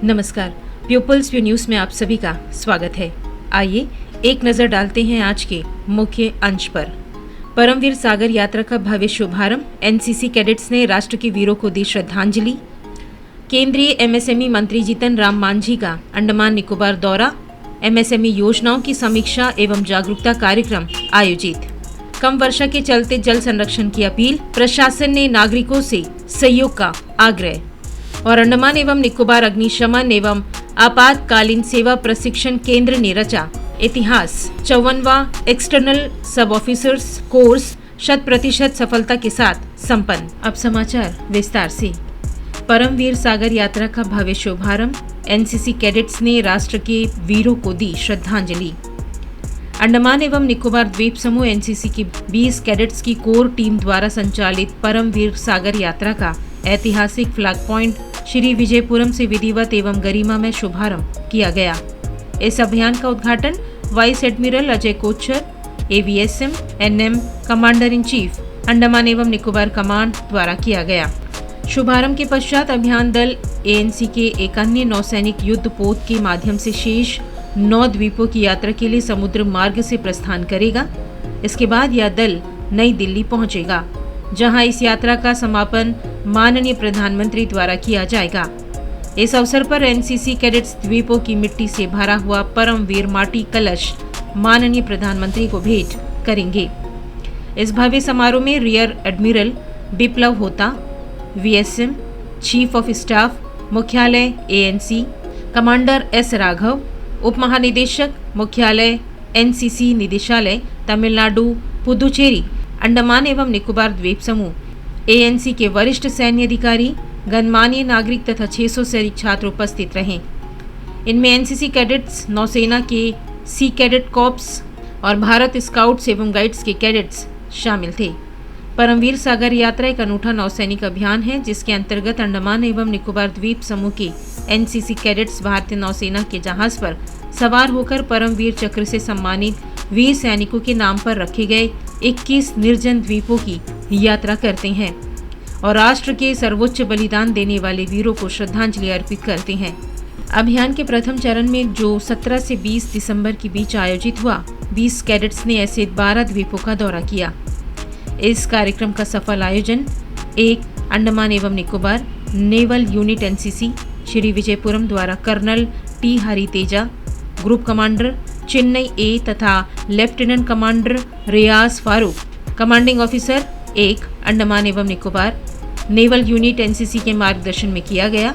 नमस्कार, peoples view news में आप सभी का स्वागत है। आइए एक नजर डालते हैं आज के मुख्य अंश पर। परमवीर सागर यात्रा का भव्य शुभारंभ, एनसीसी कैडेट्स ने राष्ट्र के वीरों को दी श्रद्धांजलि। केंद्रीय एमएसएमई मंत्री जीतन राम मांझी का अंडमान निकोबार दौरा, एमएसएमई योजनाओं की समीक्षा एवं जागरूकता कार्यक्रम आयोजित। कम वर्षा के चलते जल संरक्षण की अपील, प्रशासन ने नागरिकों से सहयोग का आग्रह। और अंडमान एवं निकोबार अग्निशमन एवं आपातकालीन सेवा प्रशिक्षण केंद्र ने रचा इतिहास। 54वां एक्सटर्नल सब ऑफिसर्स कोर्स 100% सफलता के साथ संपन्न। अब समाचार विस्तार से। परमवीर सागर यात्रा का भव्य शुभारंभ, एनसीसी कैडेट्स ने राष्ट्र के वीरों को दी श्रद्धांजलि। अंडमान एवं निकोबार द्वीप समूह एनसीसी की 20 कैडेट्स की कोर टीम द्वारा संचालित परमवीर सागर यात्रा का ऐतिहासिक फ्लैग पॉइंट श्री विजयपुरम से विधिवत एवं गरिमामय शुभारंभ किया गया। इस अभियान का उद्घाटन vice admiral Ajay Kochar, AVSM NM commander in chief Andaman एवं निकोबार कमांड द्वारा किया गया। शुभारंभ के पश्चात अभियान दल एएनसी के एक अन्य नौसैनिक युद्ध पोत के माध्यम से शेष 9 द्वीपों की यात्रा के लिए समुद्र मार्ग से प्रस्थान करेगा। इसके बाद यह दल नई दिल्ली पहुंचेगा, जहां इस यात्रा का समापन माननीय प्रधानमंत्री द्वारा किया जाएगा। इस अवसर पर एनसीसी कैडेट्स द्वीपों की मिट्टी से भरा हुआ परमवीर माटी कलश माननीय प्रधानमंत्री को भेंट करेंगे। इस भव्य समारोह में रियर एडमिरल बिप्लव होता, वीएसएम चीफ ऑफ स्टाफ मुख्यालय एएनसी, कमांडर एस राघव, उप महानिदेशक मुख्यालय एनसीसी निदेशालय तमिलनाडु पुदुचेरी अंडमान एवं निकोबार द्वीप समूह, एएनसी के वरिष्ठ सैन्य अधिकारी, गणमान्य नागरिक तथा 600 से अधिक छात्र उपस्थित रहे। इनमें एनसीसी कैडेट्स, नौसेना के सी कैडेट कॉर्प्स और भारत स्काउट्स एवं गाइड्स के कैडेट्स शामिल थे। परमवीर सागर यात्रा एक अनूठा नौसैनिक अभियान है, जिसके अंतर्गत अंडमान एवं निकोबार द्वीप समूह के एनसीसी कैडेट्स भारतीय नौसेना के जहाज पर सवार होकर परमवीर चक्र से सम्मानित वीर सैनिकों के नाम पर रखे गए 21 निर्जन द्वीपों की यात्रा करते हैं और राष्ट्र के सर्वोच्च बलिदान देने वाले वीरों को श्रद्धांजलि अर्पित करते हैं। अभियान के प्रथम चरण में, जो 17 से 20 दिसंबर के बीच आयोजित हुआ, 20 कैडेट्स ने ऐसे 12 द्वीपों का दौरा किया। इस कार्यक्रम का सफल आयोजन 1 अंडमान एवं Nicobar naval unit NCC Shri Vijayapuram द्वारा colonel T Hari Teja, group commander Chennai A तथा lieutenant commander Riyaz Farooq, commanding officer 1 Andaman एवं निकोबार नेवल यूनिट एनसीसी के मार्गदर्शन में किया गया।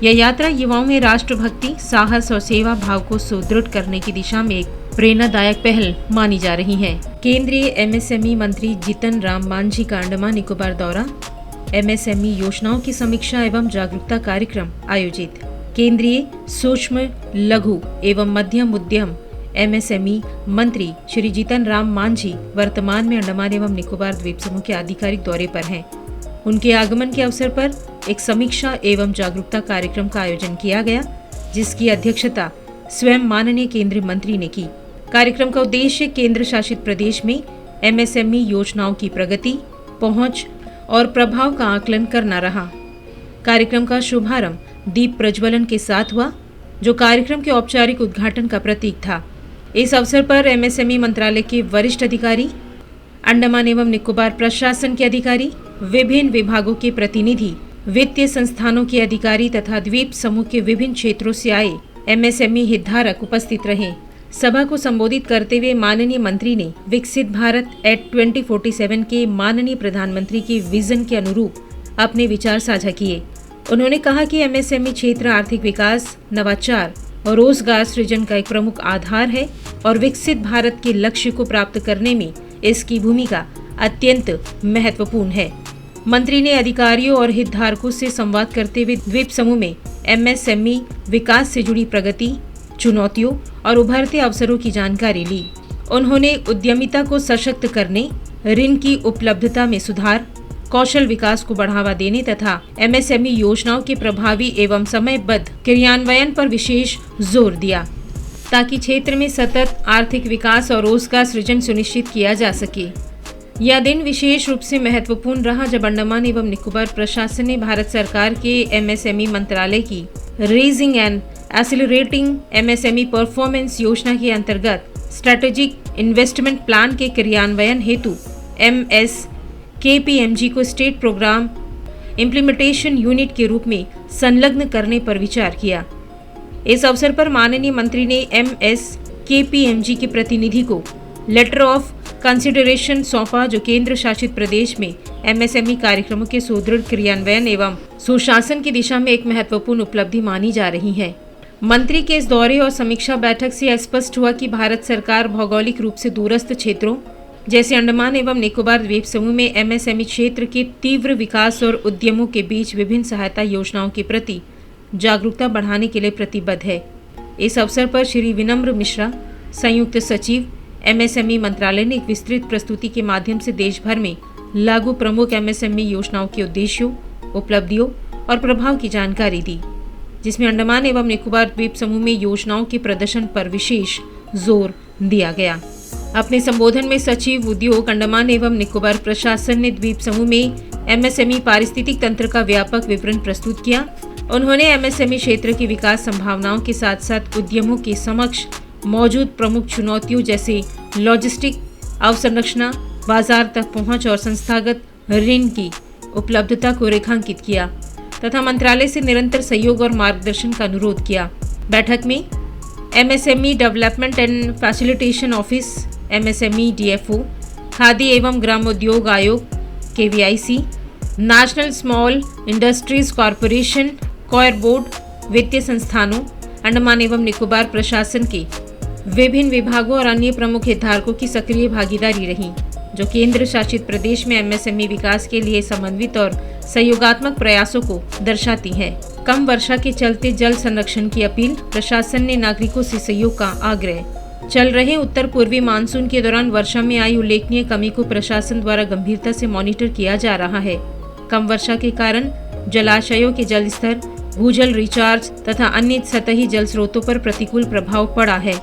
यह यात्रा युवाओं में राष्ट्रभक्ति, साहस और सेवा भाव को सुदृढ़ करने की दिशा में एक प्रेरणादायक पहल मानी जा रही है। केंद्रीय एमएसएमई मंत्री जीतन राम मांझी का अंडमान निकोबार दौरा, एमएसएमई योजनाओं की समीक्षा एवं जागरूकता कार्यक्रम आयोजित। केंद्रीय सूक्ष्म, लघु एवं मध्यम उद्यम एमएसएमई मंत्री श्री जीतन राम मांझी वर्तमान में अंडमान एवं निकोबार द्वीप समूह के आधिकारिक दौरे पर हैं। उनके आगमन के अवसर पर एक समीक्षा एवं जागरूकता कार्यक्रम का आयोजन किया गया, जिसकी अध्यक्षता स्वयं माननीय केंद्रीय मंत्री ने की। कार्यक्रम का उद्देश्य केंद्र शासित प्रदेश में एमएसएमई योजनाओं की प्रगति, पहुंच और प्रभाव का आकलन करना रहा। कार्यक्रम का शुभारंभ दीप प्रज्वलन के साथ हुआ, जो कार्यक्रम के औपचारिक उद्घाटन का प्रतीक था। इस अवसर पर एमएसएमई मंत्रालय के वरिष्ठ अधिकारी, अंडमान एवं निकोबार प्रशासन के अधिकारी, विभिन्न विभागों के प्रतिनिधि, वित्तीय संस्थानों के अधिकारी तथा द्वीप समूह के विभिन्न क्षेत्रों से आए एमएसएमई हितधारक उपस्थित रहे। सभा को संबोधित करते हुए माननीय मंत्री ने विकसित भारत एट 2047 के माननीय प्रधानमंत्री के विजन के अनुरूप अपने विचार साझा किए। उन्होंने कहा कि एमएसएमई क्षेत्र आर्थिक विकास, नवाचार और रोजगार सृजन का एक प्रमुख आधार है और विकसित भारत के लक्ष्य को प्राप्त करने में इसकी भूमिका अत्यंत महत्वपूर्ण है। मंत्री ने अधिकारियों और हितधारकों से संवाद करते हुए द्वीप समूह में एमएसएमई विकास से जुड़ी प्रगति, चुनौतियों और उभरते अवसरों की जानकारी ली। उन्होंने उद्यमिता को सशक्त करने, ऋण की उपलब्धता में सुधार, कौशल विकास को बढ़ावा देने तथा एमएसएमई योजनाओं के प्रभावी एवं समयबद्ध क्रियान्वयन पर विशेष जोर दिया, ताकि क्षेत्र में सतत आर्थिक विकास और रोजगार सृजन सुनिश्चित किया जा सके। यह दिन विशेष रूप से महत्वपूर्ण रहा जब अंडमान एवं निकोबार प्रशासन ने भारत सरकार के एमएसएमई मंत्रालय की raising and accelerating MSME performance योजना के अंतर्गत स्ट्रेटेजिक इन्वेस्टमेंट प्लान के क्रियान्वयन हेतु MSKPMG को स्टेट प्रोग्राम इम्प्लीमेंटेशन यूनिट के रूप में संलग्न करने पर विचार किया। इस अवसर पर माननीय मंत्री ने MSKPMG के प्रतिनिधि को लेटर ऑफ कंसिडरेशन सौंपा, जो केंद्र शासित प्रदेश में एमएसएमई कार्यक्रमों के सुदृढ़ क्रियान्वयन एवं सुशासन की दिशा में एक महत्वपूर्ण उपलब्धि मानी जा रही है। मंत्री के इस दौरे और समीक्षा बैठक से स्पष्ट हुआ कि भारत सरकार भौगोलिक रूप से दूरस्थ क्षेत्रों जैसे अंडमान एवं निकोबार द्वीप समूह में एमएसएमई क्षेत्र के तीव्र विकास और उद्यमों के बीच विभिन्न सहायता योजनाओं के प्रति जागरूकता बढ़ाने के लिए प्रतिबद्ध है। इस अवसर पर श्री विनम्र मिश्रा, संयुक्त सचिव एमएसएमई मंत्रालय ने एक विस्तृत प्रस्तुति के माध्यम से देश भर में लागू प्रमुख एमएसएमई योजनाओं के उद्देश्यों, उपलब्धियों और प्रभाव की जानकारी दी, जिसमें अंडमान एवं निकोबार द्वीप समूह में योजनाओं के प्रदर्शन पर विशेष जोर दिया गया। अपने संबोधन में सचिव उद्योग अंडमान एवं निकोबार प्रशासन ने द्वीप समूह में एमएसएमई पारिस्थितिक तंत्र का व्यापक विवरण प्रस्तुत किया। उन्होंने एमएसएमई क्षेत्र की विकास संभावनाओं के साथ साथ उद्यमों के समक्ष मौजूद प्रमुख चुनौतियों जैसे लॉजिस्टिक अवसंरचना, बाजार तक पहुंच और संस्थागत ऋण की उपलब्धता को रेखांकित किया तथा मंत्रालय से निरंतर सहयोग और मार्गदर्शन का अनुरोध किया। बैठक में MSME development and facilitation office MSME DFO, khadi एवं ग्रामोद्योग आयोग KVIC, national small industries corporation, coir board, वित्तीय संस्थानों, अंडमान एवं निकोबार प्रशासन के विभिन्न विभागों और अन्य प्रमुख हितधारकों की सक्रिय भागीदारी रही, जो केंद्र शासित प्रदेश में एमएसएमई विकास के लिए समन्वित और सहयोगात्मक प्रयासों को दर्शाती है। कम वर्षा के चलते जल संरक्षण की अपील, प्रशासन ने नागरिकों से सहयोग का आग्रह। चल रहे उत्तर पूर्वी मानसून के दौरान वर्षा में आई उल्लेखनीय कमी को प्रशासन द्वारा गंभीरता से मॉनिटर किया जा रहा है। कम वर्षा के कारण जलाशयों के जल स्तर, भूजल रिचार्ज तथा अन्य सतही जल स्रोतों पर प्रतिकूल प्रभाव पड़ा है,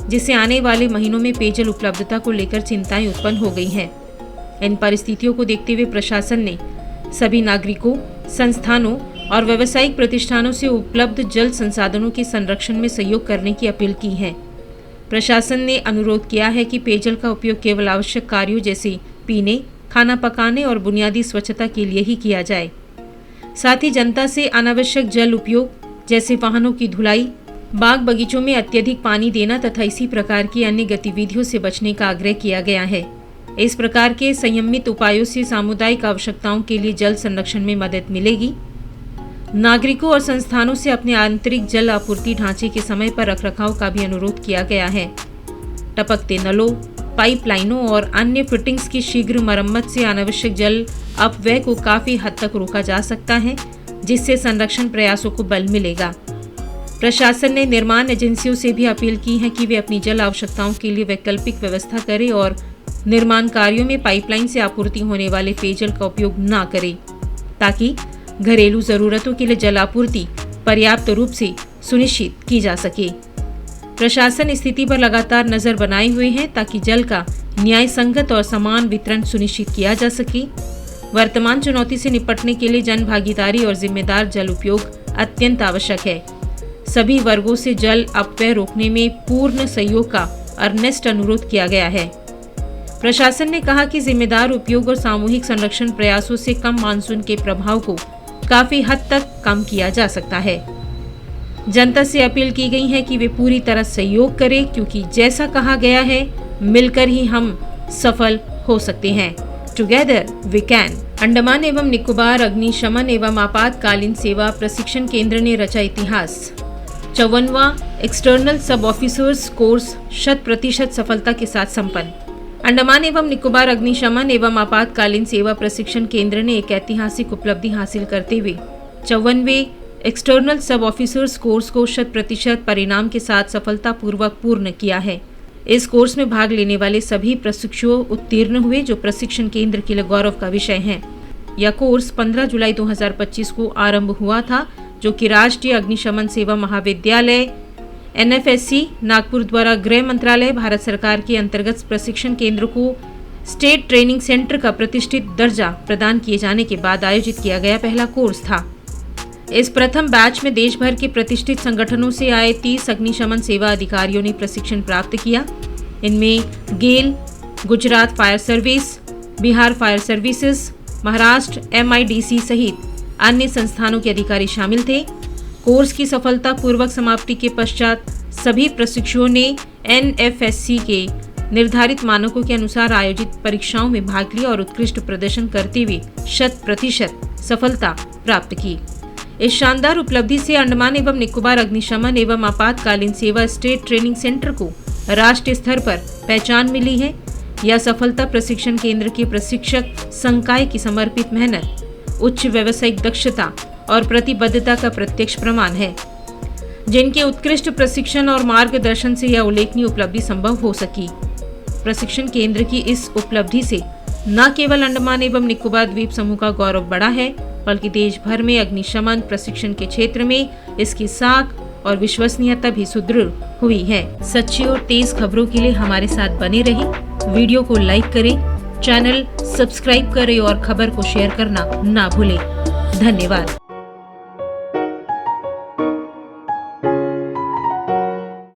जिससे आने वाले महीनों में पेयजल उपलब्धता को लेकर चिंताएं उत्पन्न हो गई हैं। इन परिस्थितियों को देखते हुए प्रशासन ने सभी नागरिकों, संस्थानों और व्यावसायिक प्रतिष्ठानों से उपलब्ध जल संसाधनों के संरक्षण में सहयोग करने की अपील की है। प्रशासन ने अनुरोध किया है कि पेयजल का उपयोग केवल आवश्यक कार्यों जैसे पीने, खाना पकाने और बुनियादी स्वच्छता के लिए ही किया जाए। साथ ही जनता से अनावश्यक जल उपयोग जैसे वाहनों की धुलाई, बाग बगीचों में अत्यधिक पानी देना तथा इसी प्रकार की अन्य गतिविधियों से बचने का आग्रह किया गया है। इस प्रकार के संयमित उपायों से सामुदायिक आवश्यकताओं के लिए जल संरक्षण में मदद मिलेगी। नागरिकों और संस्थानों से अपने आंतरिक जल आपूर्ति ढांचे के समय पर रखरखाव का भी अनुरोध किया गया है। टपकते नलों, पाइपलाइनों और अन्य फिटिंग्स की शीघ्र मरम्मत से अनावश्यक जल अपव्यय को काफी हद तक रोका जा सकता है, जिससे संरक्षण प्रयासों को बल मिलेगा। प्रशासन ने निर्माण एजेंसियों से भी अपील की है कि वे अपनी जल आवश्यकताओं के लिए वैकल्पिक व्यवस्था करें और निर्माण कार्यों में पाइपलाइन से आपूर्ति होने वाले पेयजल का उपयोग न करें, ताकि घरेलू जरूरतों के लिए जल आपूर्ति पर्याप्त रूप से सुनिश्चित की जा सके। प्रशासन स्थिति पर लगातार नजर बनाए हुए है ताकि जल का न्याय संगत और समान वितरण सुनिश्चित किया जा सके। वर्तमान चुनौती से निपटने के लिए जन भागीदारी और जिम्मेदार जल उपयोग अत्यंत आवश्यक है। सभी वर्गों से जल अपव्यय रोकने में पूर्ण सहयोग का अर्नेस्ट अनुरोध किया गया है। प्रशासन ने कहा कि जिम्मेदार उपयोग और सामूहिक संरक्षण प्रयासों से कम मानसून के प्रभाव को काफी हद तक कम किया जा सकता है। जनता से अपील की गई है कि वे पूरी तरह सहयोग करें, क्योंकि जैसा कहा गया है, मिलकर ही हम सफल हो सकते हैं। Together we can. अंडमान एवं निकोबार अग्निशमन एवं आपातकालीन सेवा प्रशिक्षण केंद्र ने रचा इतिहास। 54वां एक्सटर्नल सब ऑफिसर्स कोर्स 100% सफलता के साथ संपन्न। अंडमान एवं निकोबार अग्निशमन एवं आपातकालीन सेवा प्रशिक्षण केंद्र ने एक ऐतिहासिक उपलब्धि हासिल करते हुए 54वें एक्सटर्नल सब ऑफिसर्स कोर्स को 100% परिणाम के साथ सफलतापूर्वक पूर्ण किया है। इस कोर्स में भाग लेने वाले सभी प्रशिक्षु उत्तीर्ण हुए, जो प्रशिक्षण केंद्र के लिए गौरव का विषय है। यह कोर्स 15 जुलाई 2025 को आरंभ हुआ था, जो कि राष्ट्रीय अग्निशमन सेवा महाविद्यालय NFSC नागपुर द्वारा गृह मंत्रालय भारत सरकार के अंतर्गत प्रशिक्षण केंद्र को स्टेट ट्रेनिंग सेंटर का प्रतिष्ठित दर्जा प्रदान किए जाने के बाद आयोजित किया गया पहला कोर्स था। इस प्रथम बैच में देश भर के प्रतिष्ठित संगठनों से आए 30 अग्निशमन सेवा अधिकारियों ने प्रशिक्षण प्राप्त किया। इनमें GAIL, Gujarat fire service, Bihar fire services, Maharashtra MIDC सहित अन्य संस्थानों के अधिकारी शामिल थे। कोर्स की सफलतापूर्वक समाप्ति के पश्चात सभी प्रशिक्षुओं ने NFSC के निर्धारित मानकों के अनुसार आयोजित परीक्षाओं में भाग लिया और उत्कृष्ट प्रदर्शन करते हुए 100% सफलता प्राप्त की। इस शानदार उपलब्धि से अंडमान एवं निकोबार अग्निशमन एवं आपातकालीन सेवा स्टेट ट्रेनिंग सेंटर को राष्ट्रीय स्तर पर पहचान मिली है। यह सफलता प्रशिक्षण केंद्र के प्रशिक्षक संकाय की समर्पित मेहनत, उच्च व्यावसायिक दक्षता और प्रतिबद्धता का प्रत्यक्ष प्रमाण है, जिनके उत्कृष्ट प्रशिक्षण और मार्गदर्शन से यह उल्लेखनीय उपलब्धि संभव हो सकी। प्रशिक्षण केंद्र की इस उपलब्धि से न केवल अंडमान एवं निकोबार द्वीप समूह का गौरव बढ़ा है, बल्कि देश भर में अग्निशमन प्रशिक्षण के क्षेत्र में इसकी साख और विश्वसनीयता भी सुदृढ़ हुई है। सच्ची और तेज खबरों के लिए हमारे साथ बने रहें। वीडियो को लाइक करें, चैनल सब्सक्राइब करें और खबर को शेयर करना ना भूलें। धन्यवाद।